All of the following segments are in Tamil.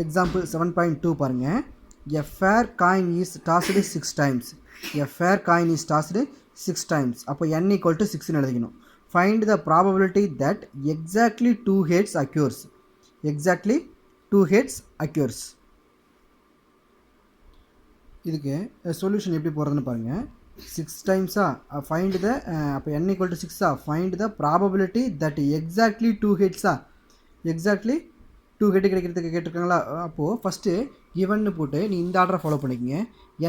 Example 7.2 பாருங்க. A fair coin is tossed 6 times. A fair coin is tossed 6 times. அப்போ n equal to 6 எழுதிக்கணும். Find the probability that exactly 2 heads occurs. Exactly 2 heads occurs. இதுக்கு சொல்யூஷன் எப்படி போகிறதுன்னு பாருங்க. 6 டைம்ஸா ஃபைண்ட் த அப்போ n equal to 6 find the probability that exactly 2 ஹெட்ஸா எக்ஸாக்ட்லி 2 ஹெட் கிடைக்கிறதுக்கு கேட்டிருக்காங்களா. அப்போது ஃபஸ்ட்டு கிவன்னு போட்டு நீ இந்த ஆர்டரை ஃபாலோ பண்ணிக்கங்க.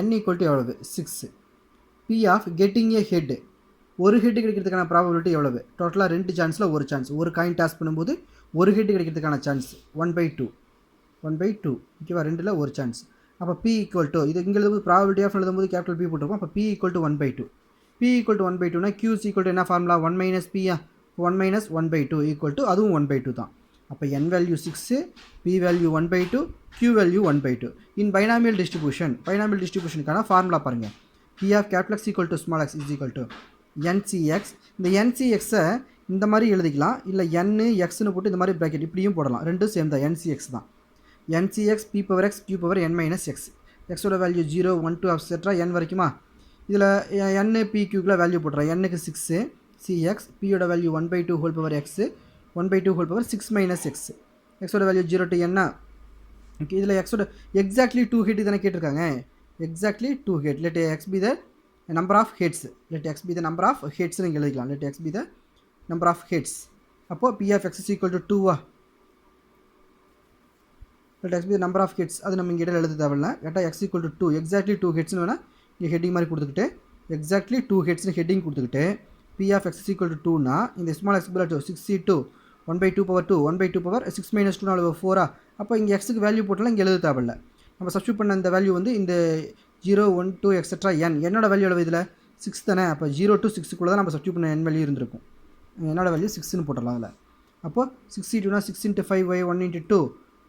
n equal to எவ்வளவு 6. p of getting a head ஒரு ஹெட் கிடைக்கிறதுக்கான ப்ராபபிலிட்டி எவ்வளவு. டோட்டலாக 2 சான்ஸில் ஒரு சான்ஸ். ஒரு காயின் டாஸ் பண்ணும்போது ஒரு ஹெட் கிடைக்கிறதுக்கான சான்ஸ் 1/2 1/2 ஓகேவா. ரெண்டில் ஒரு சான்ஸ். அப்போ p ஈக்குவல் டு இது இங்கே எழுதும்போது ப்ராபபிலிட்டி ஆஃப் எழுதும்போது கேபிட்டல் P போட்டிருக்கோம். அப்போ p equal to 1/2. p equal to 1/2னா q ஈக்குவல் டு என்ன formula 1 minus p 1 minus 1/2 equal to அதுவும் 1/2 தான். அப்போ n value 6, p value 1/2, q value 1/2. In binomial டிஸ்ட்ரிபியூஷனுக்கான ஃபார்முலா பாருங்கள். p of capital X equal to small x is equal to ncx. இந்த ncxை இந்த மாதிரி எழுதிக்கலாம், இல்லை n xன்னு போட்டு இந்த மாதிரி ப்ராக்கெட் இப்படியும் போடலாம். ரெண்டும் சேம் தான், ncx தான். ncx p power x q power n minus x. x ஓட வேல்யூ 0 1 2 எக்ஸெட்ரா n வரைக்குமா. இதில் n p qக்குள்ள வேல்யூ போட்டுறேன். n-க்கு 6 cx, p ஓட value 1/2 whole power x 1/2 whole power 6 minus x. x ஓட வேல்யூ 0 to n. ஓகே, இதில் x ஓட எக்ஸாக்ட்லி 2 ஹெட் தானே கேட்டிருக்காங்க. Exactly 2 head. Let x be the number of heads. Let x be the number of heads நீங்கள் எழுதிக்கலாம். let x be the number of heads. அப்போது p of x is equal to 2 let x be the number of hits. அது நம்ம இங்கே இடையில எழுத தேவையில்லை. கேட்டால் x equal to 2 எக்ஸாக்ட்லி 2 ஹெட்ஸ்னு வேணால் இங்கே ஹெட்டிங் மாதிரி கொடுத்துக்கிட்டு எக்ஸாக்ட்லி 2 ஹெட்ஸ்னு ஹெட்டிங் கொடுத்துக்கிட்டு p of x equal to 2னா இந்த ஸ்மால் x பிள்ளை 6c2 1/2 power 2 1/2 power 6 minus 2 நாலு 4 அப்போ இங்கே எக்ஸுக்கு வேல்யூ போட்டாலும் இங்கே எழுத தேவையில்லை. நம்ம சப்ஸ்டியூட் பண்ண இந்த வேல்யூ வந்து இந்த 0 1 2 எக்ஸெட்ரா n. என்னோட வேல்யூ எவ்வளவு இதில் 6 தானே. அப்போ 0 to 6க்குள்ளே தான் நம்ம சப்ஸ்டியூட் பண்ண n வேல்யூ இருந்திருக்கும். என்னோட வேல்யூ 6ன்னு போட்டலாம் அதில். அப்போ 6c2னா 6 × 5y 1 × 2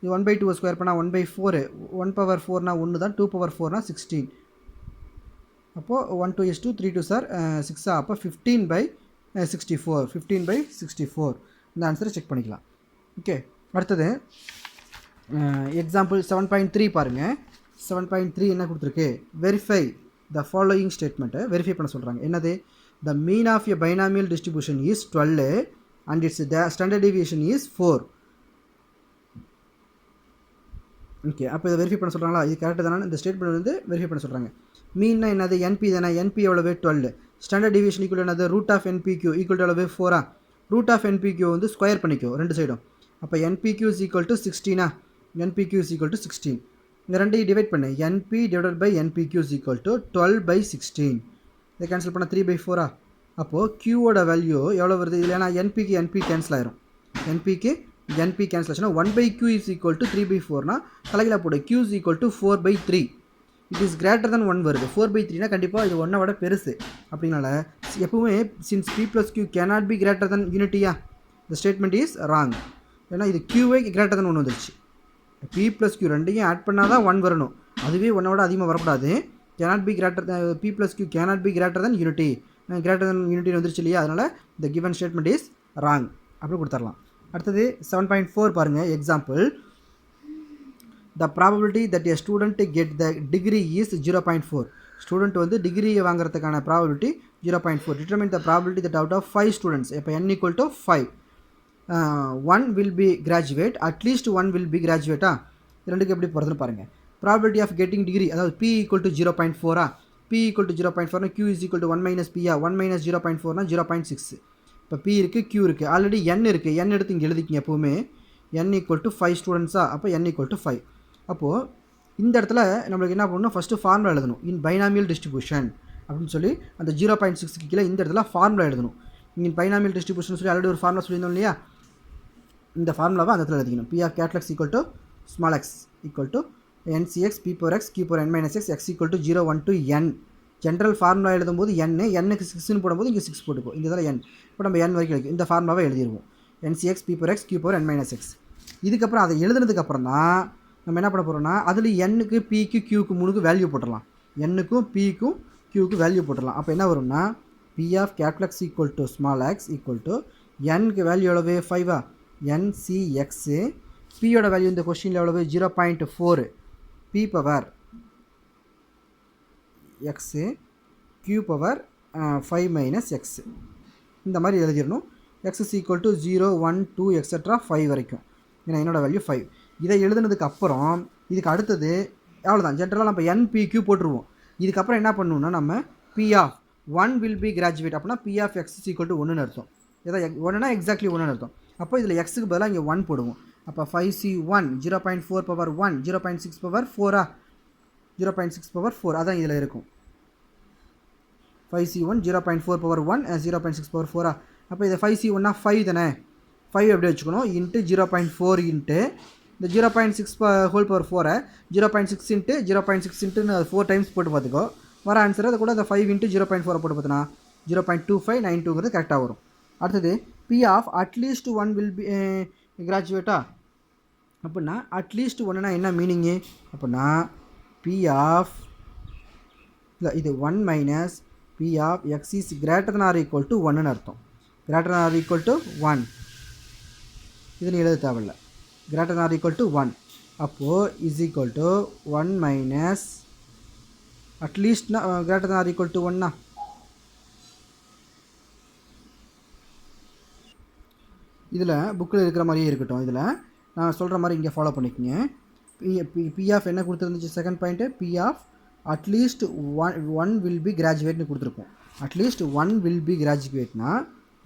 இது 1/2 ஸ்கொயர் பண்ணால் 1/4 1 power 4னா 1 தான் 2 power 4னா 16. அப்போது 1 2 is 2 3 2 சார் 6 அப்போ 15/64 15/64 இந்த ஆன்சரை செக் பண்ணிக்கலாம். ஓகே, அடுத்தது எக்ஸாம்பிள் 7.3 பாருங்கள். 7.3 என்ன கொடுத்துருக்கு. வெரிஃபை த ஃபாலோயிங் ஸ்டேட்மெண்ட்டை வெரிஃபை பண்ண சொல்கிறாங்க. என்னது. The mean of a binomial distribution is 12 and it's standard deviation is 4. Okay, அப்போ இதை வெரிஃபை பண்ண சொல்கிறாங்களா. இது கரெக்டாக தானே. இந்த ஸ்டேட்மெண்ட் வந்து வெரிஃபை பண்ண சொல்கிறாங்க. மீன்னா என்னது. என்பி தானே. என்பி எவ்வளவு 12. ஸ்டாண்டர்ட் டிவியேஷன் ஈக்குவல் என்னது. Root of N P Q equal to எவ்வளவு 4 ரூட் ஆஃப் என்பிக்யூ வந்து ஸ்கொயர் பண்ணிக்கோ ரெண்டு சைடும். அப்போ N P Q is equal to 16 N P Q is equal to 16. இந்த ரெண்டையும் டிவைட் பண்ணு. N P divided by N P Q is equal to 12/16. இதை கேன்சல் பண்ண 3/4 அப்போது க்யூவோட வேல்யூ எவ்வளோ வருது. இல்லைனா என்பிக்கு என்பி கேன்சல் ஆயிரும். என்பிக்கு என்பி கேன்சல் ஆச்சுன்னா 1/q is equal to 3/4னா தலைகளாக போடு. q is equal to 4/3. It is greater than 1 வருது. 4/3னா கண்டிப்பாக இது 1 விட பெருசு. அப்படின்னால எப்பவுமே since p plus q cannot be greater than யூனிட்டியா the statement is wrong. ஏன்னா இது qவை கிரேட்டர் than 1 வந்துருச்சு. p plus q ரெண்டையும் ஆட் பண்ணால் தான் 1 வரணும். அதுவே 1 விட அதிகமாக வரக்கூடாது. cannot be greater than p plus q cannot be greater than unity. greater than unity வந்துருச்சு இல்லையா. அதனால் the given statement is wrong அப்படி கொடுத்துடலாம். அடுத்தது 7.4 பாருங்கள். Example the probability that a student get the degree is 0.4. Student வந்து டிகிரியை வாங்குறதுக்கான probability 0.4. Determine the probability that out of 5 students. இப்போ n equal to 5 1 will be graduate at least 1 will be கிராஜுவேட்டா. ரெண்டுக்கு எப்படி போகிறதுன்னு பாருங்கள். ப்ராபபிலிட்டி ஆஃப் கெட்டிங் டிகிரி அதாவது p equal to 0.4 p equal to 0.4னா q is equal to 1 minus p 1 minus 0.4னா 0.6. இப்போ p இருக்குது q இருக்குது ஆல்ரெடி n இருக்குது. n எடுத்து இங்கே எழுதிக்கிங்க எப்போவுமே. n equal to 5 ஸ்டூடெண்ட்ஸா. அப்போ n equal to 5. அப்போது இந்த இடத்துல நம்மளுக்கு என்ன பண்ணணும். ஃபஸ்ட்டு ஃபார்முலா எழுதணும். இன் பைனாமியல் டிஸ்ட்ரிபியூஷன் அப்படின்னு சொல்லி அந்த 0.6க்கு கீழே இந்த இடத்துல ஃபார்முலா எழுதணும். இன் பைனாமியல் டிஸ்ட்ரிபியூஷன் சொல்லி ஆல்ரெடி ஒரு ஃபார்முலா சொல்லியிருந்தோம் இல்லையா. இந்த ஃபார்முலாவை அந்த இடத்துல எழுதிக்கணும். p of capital X equal to small x equal to ncx p power x q power n minus x x equal to 0 1 to n. General formula எழுதும்போது n-க்கு 6ன்னு போடும்போது இங்கே 6 போட்டுக்கோ. இந்த இதில் n. இப்போ நம்ம n வரைக்கும் எழுதி இந்த ஃபார்முலாவை எழுதிடுவோம். ncx p power x q power n minus x. இதுக்கப்புறம் அதை எழுதுனதுக்கப்புறம் தான் நம்ம என்ன பண்ண போகிறோம்னா அதில் n-க்கு p-க்கு q-க்கு 3க்கு வேல்யூ போட்டுடலாம். n-க்கும் p-க்கும் q-க்கு வேல்யூ போட்டுடலாம். அப்போ என்ன வரும்னா p of capital X equal to small x equal to n-க்கு வேல்யூ எவ்வளவு 5 ncx பியோட வேல்யூ இந்த கொஸ்டினில் எவ்வளவு 0.4 p power x q power 5 minus x இந்த மாதிரி எழுதிடணும். x is equal to 0 1 2 etcetera 5 வரைக்கும். ஏன்னா என்னோட வேல்யூ 5. இதை எழுதுனதுக்கு அப்புறம் இதுக்கு அடுத்தது அவ்வளோதான். ஜென்ரலாக நம்ம NPQ போட்டுருவோம். இதுக்கப்புறம் என்ன பண்ணணும்னா நம்ம P of 1 will be graduate அப்படின்னா P of x is equal to 1ன்னு அர்த்தம். ஏதாவது 1னா எக்ஸாக்ட்லி 1ன்னு அர்த்தம். அப்போ இதில் எக்ஸுக்கு பதிலாக இங்கே 1 போடுவோம். அப்போ 5C1 0.4 பவர் 1 0.6 பவர் 4 0.6 பவர் 4 அதான் இதில் இருக்கும். 5C1 0.4 பவர் 1 0.6 பவர் 4 அப்போ இதை 5C1னா 5 தானே, 5 எப்படி வச்சுக்கணும் இன்ட்டு 0.4 இன்ட்டு இந்த 0.6 ஹோல் பவர் 4 0.6 இன்ட்டு 0.6 இன்ட்டுன்னு 4 டைம்ஸ் போட்டு பார்த்துக்கோ. வர ஆன்சர் அதை கூட அந்த 5 இன்ட்டு 0.4 போட்டு பார்த்தோன்னா 0.2592ங்கிறது கரெக்டாக வரும். அடுத்தது P of at least 1 will be கிராஜுவேட்டா அப்படின்னா அட்லீஸ்ட் 1னா என்ன மீனிங்கு அப்படின்னா P ஆஃப் இல்லை இது 1 minus P of x is greater than or equal to 1ன்னு அர்த்தம். greater than or equal to 1 இது நீ எழுத தேவையில்லை. greater than or equal to 1 அப்போது is equal to 1 மைனஸ் அட்லீஸ்ட்னா greater than or equal to 1னா இதில் புக்கில் இருக்கிற மாதிரியே இருக்கட்டும். இதில் நான் சொல்கிற மாதிரி இங்கே ஃபாலோ பண்ணிக்கோங்க. P ஆஃப் என்ன கொடுத்துருந்துச்சு second point P of at least one will be கிராஜுவேட்னு கொடுத்துருப்போம். அட்லீஸ்ட் 1 வில் பி கிராஜுவேட்னா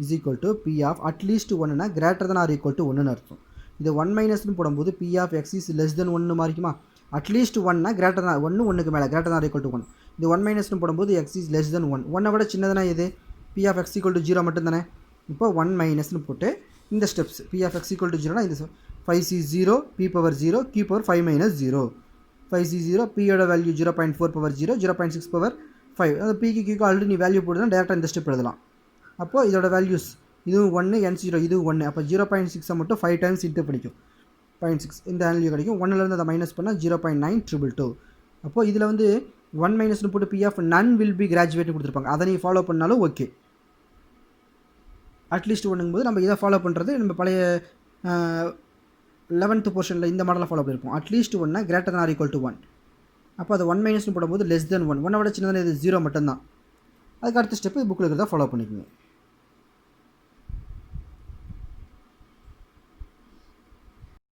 is equal to P of at least 1னா greater than or equal to 1ன்னு அர்த்தம். இது 1 மைனஸ்னு போடும்போது P of x is less than 1 மாறிக்குமா. அட்லீஸ்ட் 1னா கிரேட்டர் தான் 1 1க்கு மேலே greater than R equal to 1. இது 1 மைனஸ்னு போடும்போது எக்ஸ் இஸ் லெஸ் தென் 1 1 விட சின்னதுனா இது P of x equal to 0 மட்டும் தானே. இப்போ 1 மைனஸ்னு போட்டு இந்த steps P of x equal to 0னா இது 5C0 P power 0 Q power 5 minus 0 5C0 Pயோட வேல்யூ 0.4 பவர் 0 0.6 பவர் 5 அந்த Pக்கு Qக்கு ஆல்ரெடி நீ வேல்யூ போடுனா டேரெக்டாக இந்த ஸ்டெப் எழுதலாம். அப்போது இதோட வேல்யூஸ் இதுவும் 1 N0 இதுவும் 1 அப்போ 0.6 மட்டும் 5 டைம்ஸ் இன்ட்டு படிக்கும் 0.6 இந்த வேல்யூ கிடைக்கும். 1லேருந்து அதை மைனஸ் பண்ணால் 0.9222. அப்போது இதில் வந்து 1 மைனஸ்னு போட்டு P of none will be கிராஜுவேட்னு கொடுத்துருப்பாங்க. அதை நீ ஃபாலோ பண்ணாலும் ஓகே. அட்லீஸ்ட் ஒன்றுங்கும்போது நம்ம இதை ஃபாலோ பண்ணுறது நம்ம பழைய 11th போர்ஷனில் இந்த மாடலை ஃபாலோ பண்ணியிருப்போம். அட்லீஸ்ட் 1னா greater than or equal to 1 அப்போ அது 1 மைனஸ்னு போடும்போது லெஸ் தென் 1 1 விட சின்னதான இது 0 மட்டும்தான். அதுக்கு அடுத்த ஸ்டெப்பு புக்கில் இருக்கிறத ஃபாலோ பண்ணிக்கோங்க.